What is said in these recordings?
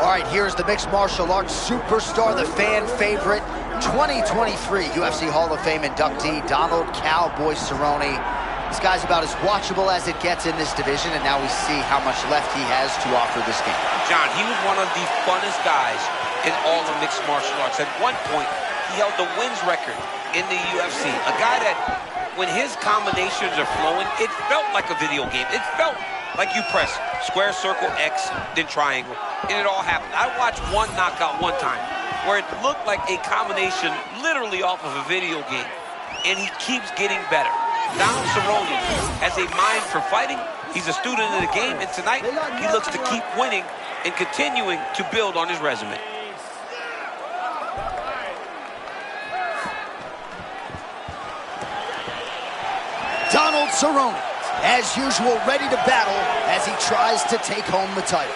All right, here's the mixed martial arts superstar, the fan favorite, 2023 UFC Hall of Fame inductee, Donald "Cowboy" Cerrone. This guy's about as watchable as it gets in this division, and now we see how much left he has to offer this game. John, he was one of the funnest guys in all of mixed martial arts. At one point, he held the wins record in the UFC. A guy that, when his combinations are flowing, it felt like a video game. It felt like you press square, circle, X, then triangle, and it all happened. I watched one knockout one time where it looked like a combination literally off of a video game, and he keeps getting better. Donald Cerrone has a mind for fighting. He's a student of the game, and tonight he looks to keep winning and continuing to build on his resume. Donald Cerrone, as usual, ready to battle as he tries to take home the title.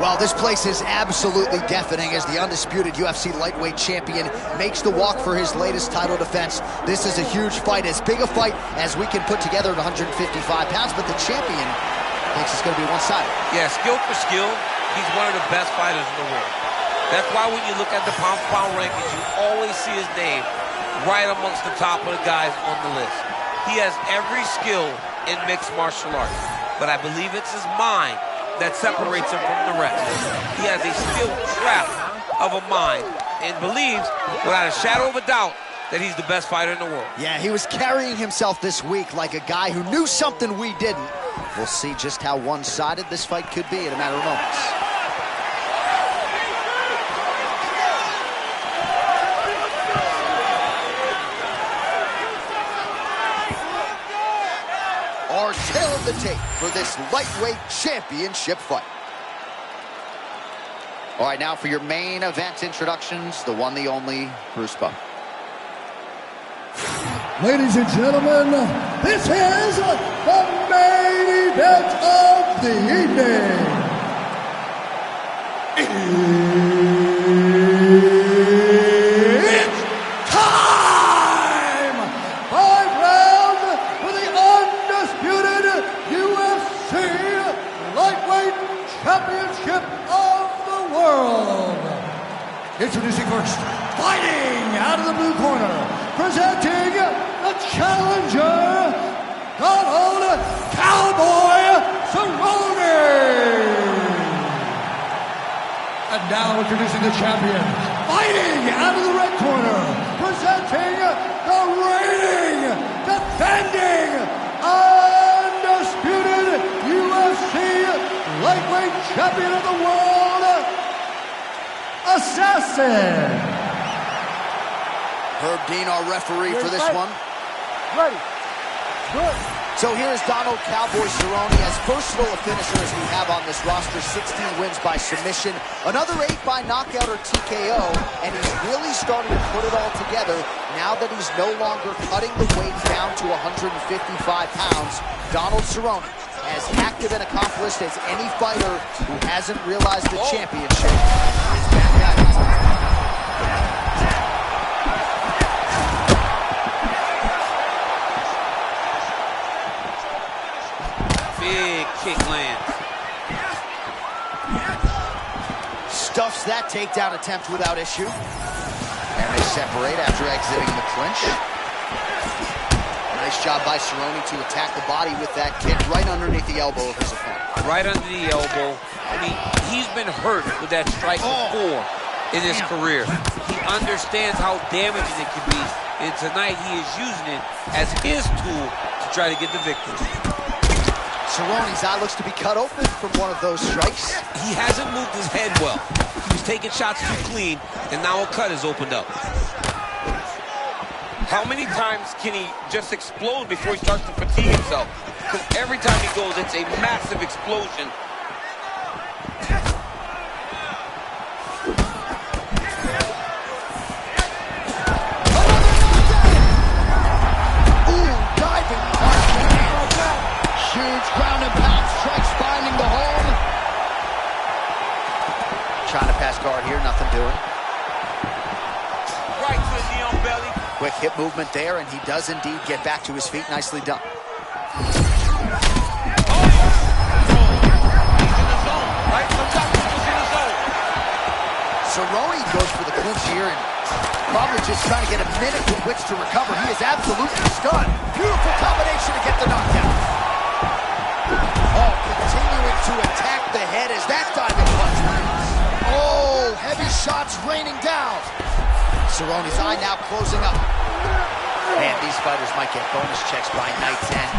Well, this place is absolutely deafening as the undisputed UFC lightweight champion makes the walk for his latest title defense. This is a huge fight, as big a fight as we can put together at 155 pounds, but the champion thinks it's going to be one-sided. Yeah, skill for skill, he's one of the best fighters in the world. That's why when you look at the pound-for-pound rankings, you always see his name right amongst the top of the guys on the list. He has every skill in mixed martial arts, but I believe it's his mind that separates him from the rest. He has a skill trap of a mind and believes, without a shadow of a doubt, that he's the best fighter in the world. Yeah, he was carrying himself this week like a guy who knew something we didn't. We'll see just how one-sided this fight could be in a matter of moments. Our tail of the tape for this lightweight championship fight. All right, now for your main event introductions, the one, the only, Bruce Buffer. Ladies and gentlemen, this is the main event of the evening. It's time! 5 rounds for the undisputed UFC Lightweight Championship of the world. Introducing first, fighting out of the blue corner, presenting the challenger, Donald "Cowboy" Cerrone. And now introducing the champion, fighting out of the red corner, presenting the reigning, defending, undisputed UFC lightweight champion of the world, Assassin. Herb Dean, our referee for this one. Ready. Good. So here's Donald "Cowboy" Cerrone, as versatile a finisher as we have on this roster. 16 wins by submission, another 8 by knockout or TKO, and he's really starting to put it all together now that he's no longer cutting the weight down to 155 pounds. Donald Cerrone, as active and accomplished as any fighter who hasn't realized the championship, is back at it. Big kick lands. Stuffs that takedown attempt without issue. And they separate after exiting the clinch. Nice job by Cerrone to attack the body with that kick right underneath the elbow of his opponent. Right under the elbow. I mean, he's been hurt with that strike before in his career. He understands how damaging it can be, and tonight he is using it as his tool to try to get the victory. Cerrone's eye looks to be cut open from one of those strikes. He hasn't moved his head well. He was taking shots too clean, and now a cut has opened up. How many times can he just explode before he starts to fatigue himself? Because every time he goes, it's a massive explosion. doing. Right to the knee on belly. Quick hip movement there, and he does indeed get back to his feet. Nicely done. Cerrone goes for the clinch here and probably just trying to get a minute with which to recover. He is absolutely stunned. Beautiful combination to get the knockout. Oh, continuing to attack the head as that diving punch lands. Oh, heavy shots raining down. Cerrone's eye now closing up. Man, these fighters might get bonus checks by night's end.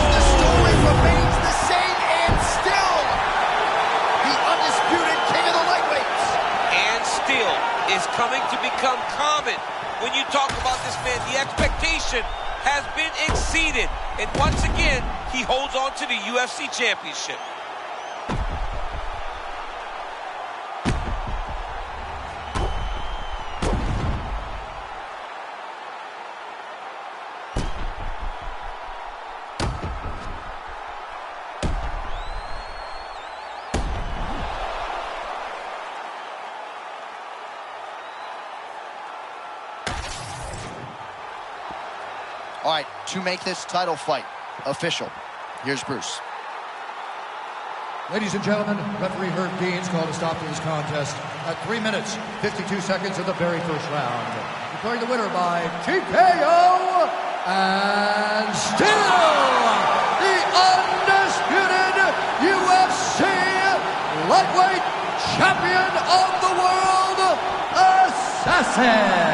The story remains the same, and still the undisputed king of the lightweights. And still is coming to become common. When you talk about this man, the expectation has been exceeded. And once again, he holds on to the UFC championship. All right, to make this title fight official, here's Bruce. Ladies and gentlemen, referee Herb Dean's called a stop to this contest at 3 minutes, 52 seconds of the very first round. Declaring the winner by TKO, and still the undisputed UFC lightweight champion of the world, Assassin.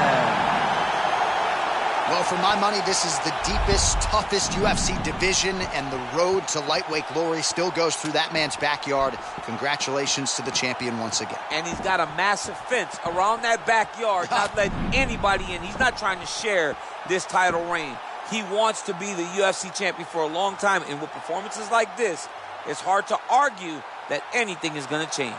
Well, for my money, this is the deepest, toughest UFC division, and the road to lightweight glory still goes through that man's backyard. Congratulations to the champion once again. And he's got a massive fence around that backyard, not letting anybody in. He's not trying to share this title reign. He wants to be the UFC champion for a long time, and with performances like this, it's hard to argue that anything is going to change.